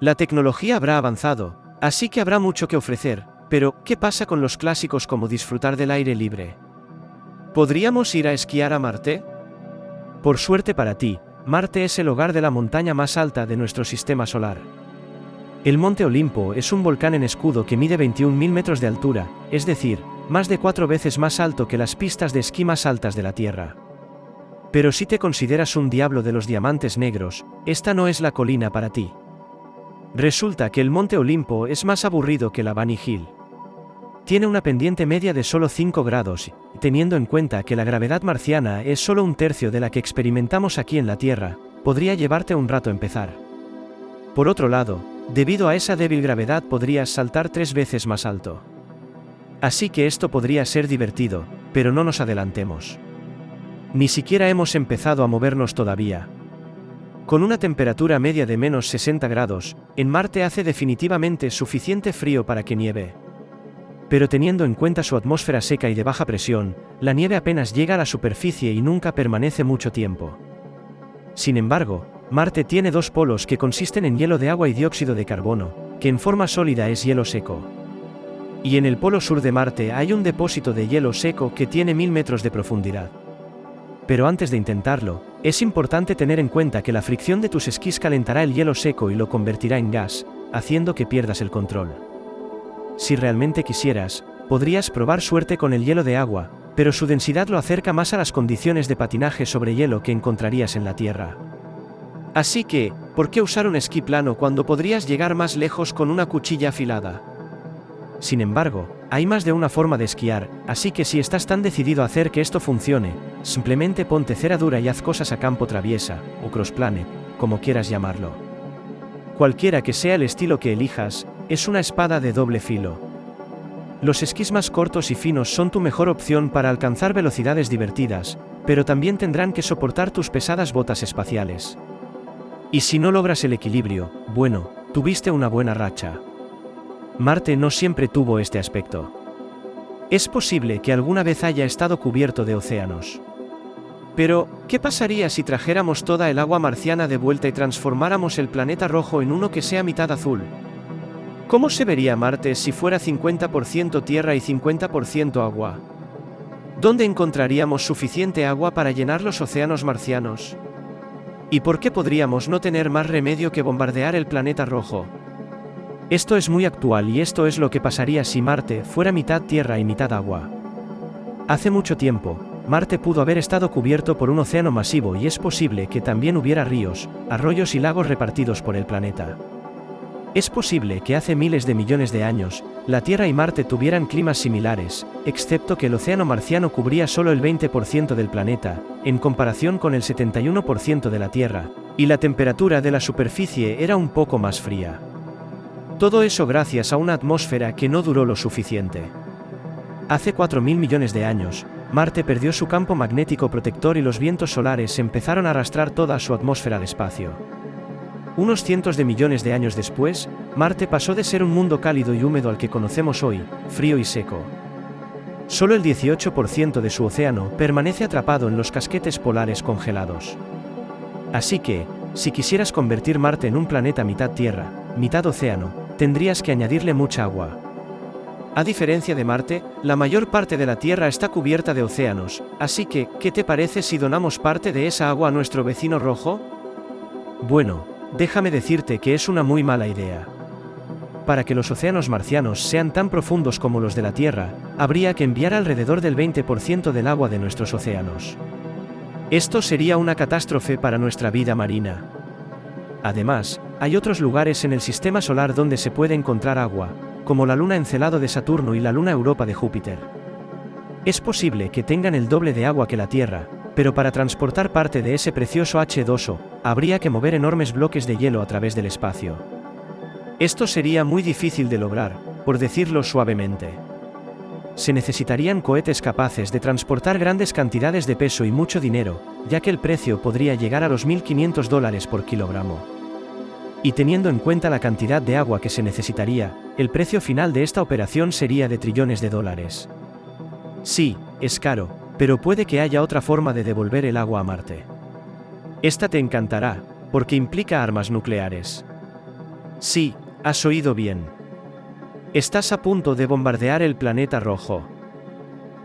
La tecnología habrá avanzado, así que habrá mucho que ofrecer, pero ¿qué pasa con los clásicos como disfrutar del aire libre? ¿Podríamos ir a esquiar a Marte? Por suerte para ti, Marte es el hogar de la montaña más alta de nuestro sistema solar. El Monte Olimpo es un volcán en escudo que mide 21.000 metros de altura, es decir, más de 4 veces más alto que las pistas de esquí más altas de la Tierra. Pero si te consideras un diablo de los diamantes negros, esta no es la colina para ti. Resulta que el Monte Olimpo es más aburrido que la Bunny Hill. Tiene una pendiente media de solo 5 grados, y teniendo en cuenta que la gravedad marciana es solo un tercio de la que experimentamos aquí en la Tierra, podría llevarte un rato empezar. Por otro lado, debido a esa débil gravedad podrías saltar 3 veces más alto. Así que esto podría ser divertido, pero no nos adelantemos. Ni siquiera hemos empezado a movernos todavía. Con una temperatura media de menos 60 grados, en Marte hace definitivamente suficiente frío para que nieve. Pero teniendo en cuenta su atmósfera seca y de baja presión, la nieve apenas llega a la superficie y nunca permanece mucho tiempo. Sin embargo, Marte tiene 2 polos que consisten en hielo de agua y dióxido de carbono, que en forma sólida es hielo seco. Y en el polo sur de Marte hay un depósito de hielo seco que tiene 1000 metros de profundidad. Pero antes de intentarlo, es importante tener en cuenta que la fricción de tus esquís calentará el hielo seco y lo convertirá en gas, haciendo que pierdas el control. Si realmente quisieras, podrías probar suerte con el hielo de agua, pero su densidad lo acerca más a las condiciones de patinaje sobre hielo que encontrarías en la Tierra. Así que, ¿por qué usar un esquí plano cuando podrías llegar más lejos con una cuchilla afilada? Sin embargo, hay más de una forma de esquiar, así que si estás tan decidido a hacer que esto funcione, simplemente ponte cera dura y haz cosas a campo traviesa, o crossplanet, como quieras llamarlo. Cualquiera que sea el estilo que elijas, es una espada de doble filo. Los esquís más cortos y finos son tu mejor opción para alcanzar velocidades divertidas, pero también tendrán que soportar tus pesadas botas espaciales. Y si no logras el equilibrio, bueno, tuviste una buena racha. Marte no siempre tuvo este aspecto. Es posible que alguna vez haya estado cubierto de océanos. Pero, ¿qué pasaría si trajéramos toda el agua marciana de vuelta y transformáramos el planeta rojo en uno que sea mitad azul? ¿Cómo se vería Marte si fuera 50% tierra y 50% agua? ¿Dónde encontraríamos suficiente agua para llenar los océanos marcianos? ¿Y por qué podríamos no tener más remedio que bombardear el planeta rojo? Esto es muy actual y esto es lo que pasaría si Marte fuera mitad tierra y mitad agua. Hace mucho tiempo, Marte pudo haber estado cubierto por un océano masivo y es posible que también hubiera ríos, arroyos y lagos repartidos por el planeta. Es posible que hace miles de millones de años, la Tierra y Marte tuvieran climas similares, excepto que el océano marciano cubría solo el 20% del planeta, en comparación con el 71% de la Tierra, y la temperatura de la superficie era un poco más fría. Todo eso gracias a una atmósfera que no duró lo suficiente. Hace 4.000 millones de años, Marte perdió su campo magnético protector y los vientos solares empezaron a arrastrar toda su atmósfera al espacio. Unos cientos de millones de años después, Marte pasó de ser un mundo cálido y húmedo al que conocemos hoy, frío y seco. Solo el 18% de su océano permanece atrapado en los casquetes polares congelados. Así que, si quisieras convertir Marte en un planeta mitad tierra, mitad océano, tendrías que añadirle mucha agua. A diferencia de Marte, la mayor parte de la Tierra está cubierta de océanos, así que, ¿qué te parece si donamos parte de esa agua a nuestro vecino rojo? Bueno, déjame decirte que es una muy mala idea. para que los océanos marcianos sean tan profundos como los de la Tierra, habría que enviar alrededor del 20% del agua de nuestros océanos. Esto sería una catástrofe para nuestra vida marina. Además, hay otros lugares en el sistema solar donde se puede encontrar agua, como la luna Encelado de Saturno y la luna Europa de Júpiter. Es posible que tengan el doble de agua que la Tierra, pero para transportar parte de ese precioso H2O, habría que mover enormes bloques de hielo a través del espacio. Esto sería muy difícil de lograr, por decirlo suavemente. Se necesitarían cohetes capaces de transportar grandes cantidades de peso y mucho dinero, ya que el precio podría llegar a los $1.500 por kilogramo. Y teniendo en cuenta la cantidad de agua que se necesitaría, el precio final de esta operación sería de trillones de dólares. Sí, es caro, pero puede que haya otra forma de devolver el agua a Marte. Esta te encantará, porque implica armas nucleares. Sí, has oído bien. Estás a punto de bombardear el planeta rojo.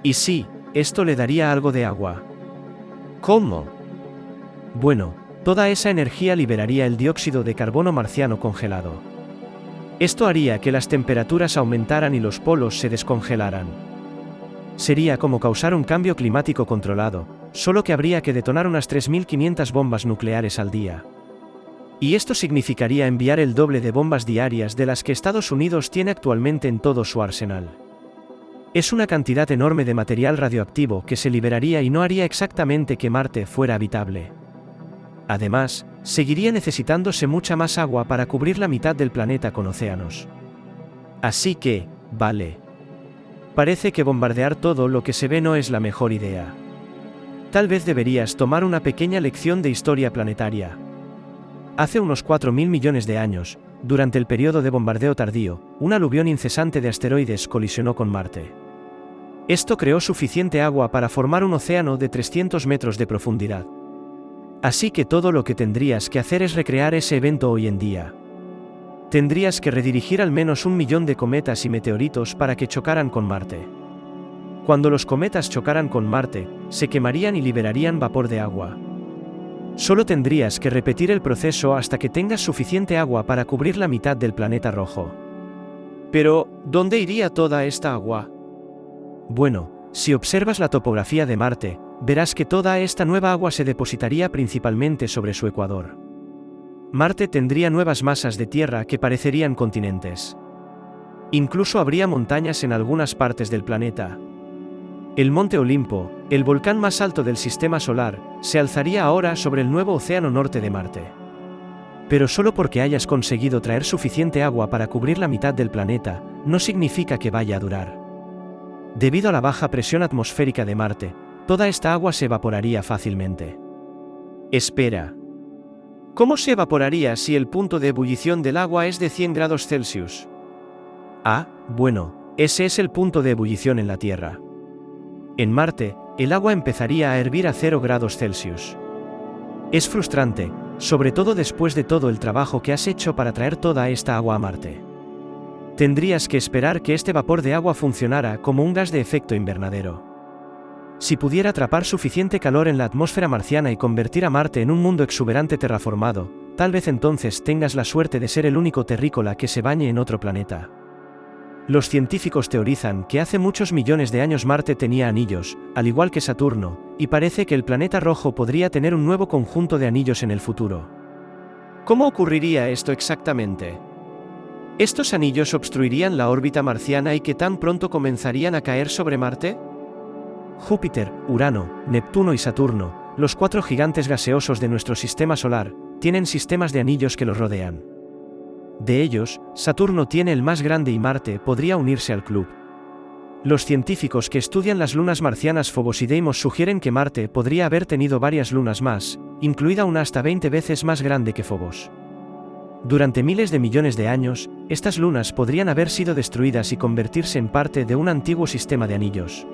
Y sí, esto le daría algo de agua. ¿Cómo? Bueno, toda esa energía liberaría el dióxido de carbono marciano congelado. Esto haría que las temperaturas aumentaran y los polos se descongelaran. Sería como causar un cambio climático controlado, solo que habría que detonar unas 3.500 bombas nucleares al día. Y esto significaría enviar el doble de bombas diarias de las que Estados Unidos tiene actualmente en todo su arsenal. Es una cantidad enorme de material radioactivo que se liberaría y no haría exactamente que Marte fuera habitable. Además, seguiría necesitándose mucha más agua para cubrir la mitad del planeta con océanos. Así que, vale. Parece que bombardear todo lo que se ve no es la mejor idea. Tal vez deberías tomar una pequeña lección de historia planetaria. Hace unos 4.000 millones de años, durante el periodo de bombardeo tardío, un aluvión incesante de asteroides colisionó con Marte. Esto creó suficiente agua para formar un océano de 300 metros de profundidad. Así que todo lo que tendrías que hacer es recrear ese evento hoy en día. Tendrías que redirigir al menos 1 millón de cometas y meteoritos para que chocaran con Marte. Cuando los cometas chocaran con Marte, se quemarían y liberarían vapor de agua. Solo tendrías que repetir el proceso hasta que tengas suficiente agua para cubrir la mitad del planeta rojo. Pero, ¿dónde iría toda esta agua? Bueno, si observas la topografía de Marte, verás que toda esta nueva agua se depositaría principalmente sobre su ecuador. Marte tendría nuevas masas de tierra que parecerían continentes. Incluso habría montañas en algunas partes del planeta. El Monte Olimpo, el volcán más alto del sistema solar, se alzaría ahora sobre el nuevo océano norte de Marte. Pero solo porque hayas conseguido traer suficiente agua para cubrir la mitad del planeta, no significa que vaya a durar. Debido a la baja presión atmosférica de Marte, toda esta agua se evaporaría fácilmente. Espera. ¿Cómo se evaporaría si el punto de ebullición del agua es de 100 grados Celsius? Ah, bueno, ese es el punto de ebullición en la Tierra. En Marte, el agua empezaría a hervir a 0 grados Celsius. Es frustrante, sobre todo después de todo el trabajo que has hecho para traer toda esta agua a Marte. Tendrías que esperar que este vapor de agua funcionara como un gas de efecto invernadero. Si pudiera atrapar suficiente calor en la atmósfera marciana y convertir a Marte en un mundo exuberante terraformado, tal vez entonces tengas la suerte de ser el único terrícola que se bañe en otro planeta. Los científicos teorizan que hace muchos millones de años Marte tenía anillos, al igual que Saturno, y parece que el planeta rojo podría tener un nuevo conjunto de anillos en el futuro. ¿Cómo ocurriría esto exactamente? ¿Estos anillos obstruirían la órbita marciana y que tan pronto comenzarían a caer sobre Marte? Júpiter, Urano, Neptuno y Saturno, los 4 gigantes gaseosos de nuestro sistema solar, tienen sistemas de anillos que los rodean. De ellos, Saturno tiene el más grande y Marte podría unirse al club. Los científicos que estudian las lunas marcianas Phobos y Deimos sugieren que Marte podría haber tenido varias lunas más, incluida una hasta 20 veces más grande que Phobos. Durante miles de millones de años, estas lunas podrían haber sido destruidas y convertirse en parte de un antiguo sistema de anillos.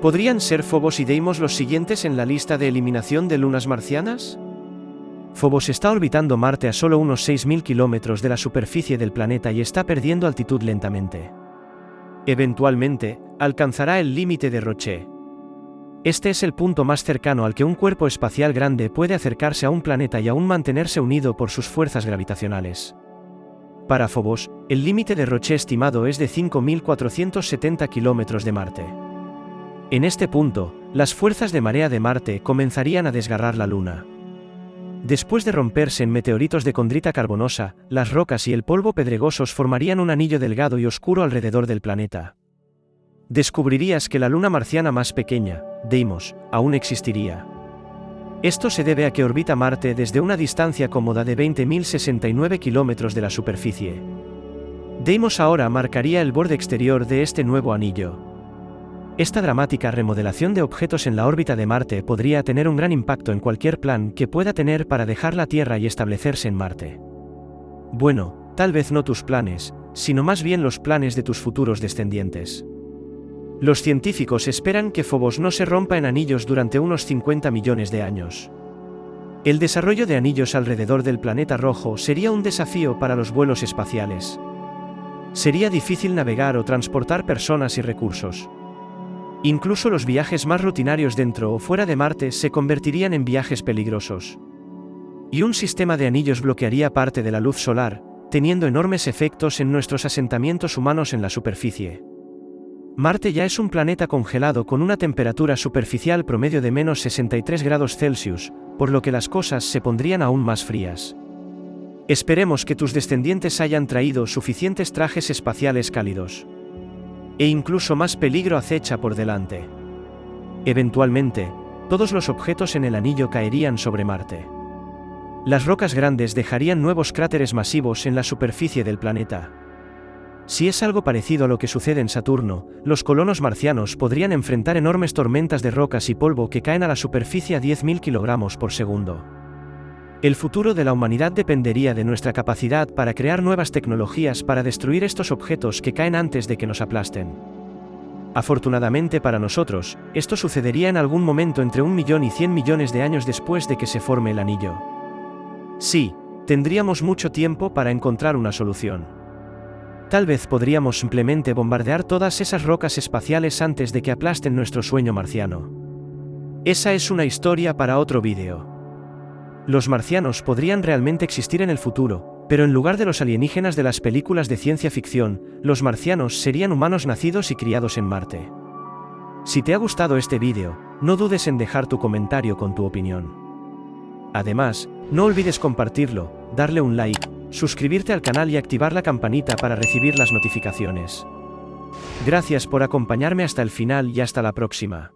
¿Podrían ser Phobos y Deimos los siguientes en la lista de eliminación de lunas marcianas? Phobos está orbitando Marte a solo unos 6.000 kilómetros de la superficie del planeta y está perdiendo altitud lentamente. Eventualmente, alcanzará el límite de Roche. Este es el punto más cercano al que un cuerpo espacial grande puede acercarse a un planeta y aún mantenerse unido por sus fuerzas gravitacionales. Para Phobos, el límite de Roche estimado es de 5.470 kilómetros de Marte. En este punto, las fuerzas de marea de Marte comenzarían a desgarrar la Luna. Después de romperse en meteoritos de condrita carbonosa, las rocas y el polvo pedregosos formarían un anillo delgado y oscuro alrededor del planeta. Descubrirías que la luna marciana más pequeña, Deimos, aún existiría. Esto se debe a que orbita Marte desde una distancia cómoda de 20.069 kilómetros de la superficie. Deimos ahora marcaría el borde exterior de este nuevo anillo. Esta dramática remodelación de objetos en la órbita de Marte podría tener un gran impacto en cualquier plan que pueda tener para dejar la Tierra y establecerse en Marte. Bueno, tal vez no tus planes, sino más bien los planes de tus futuros descendientes. Los científicos esperan que Phobos no se rompa en anillos durante unos 50 millones de años. El desarrollo de anillos alrededor del planeta rojo sería un desafío para los vuelos espaciales. Sería difícil navegar o transportar personas y recursos. Incluso los viajes más rutinarios dentro o fuera de Marte se convertirían en viajes peligrosos. Y un sistema de anillos bloquearía parte de la luz solar, teniendo enormes efectos en nuestros asentamientos humanos en la superficie. Marte ya es un planeta congelado con una temperatura superficial promedio de menos 63 grados Celsius, por lo que las cosas se pondrían aún más frías. Esperemos que tus descendientes hayan traído suficientes trajes espaciales cálidos. E incluso más peligro acecha por delante. Eventualmente, todos los objetos en el anillo caerían sobre Marte. Las rocas grandes dejarían nuevos cráteres masivos en la superficie del planeta. Si es algo parecido a lo que sucede en Saturno, los colonos marcianos podrían enfrentar enormes tormentas de rocas y polvo que caen a la superficie a 10.000 kilogramos por segundo. El futuro de la humanidad dependería de nuestra capacidad para crear nuevas tecnologías para destruir estos objetos que caen antes de que nos aplasten. Afortunadamente para nosotros, esto sucedería en algún momento entre 1 millón y 100 millones de años después de que se forme el anillo. Sí, tendríamos mucho tiempo para encontrar una solución. Tal vez podríamos simplemente bombardear todas esas rocas espaciales antes de que aplasten nuestro sueño marciano. Esa es una historia para otro vídeo. Los marcianos podrían realmente existir en el futuro, pero en lugar de los alienígenas de las películas de ciencia ficción, los marcianos serían humanos nacidos y criados en Marte. Si te ha gustado este vídeo, no dudes en dejar tu comentario con tu opinión. Además, no olvides compartirlo, darle un like, suscribirte al canal y activar la campanita para recibir las notificaciones. Gracias por acompañarme hasta el final y hasta la próxima.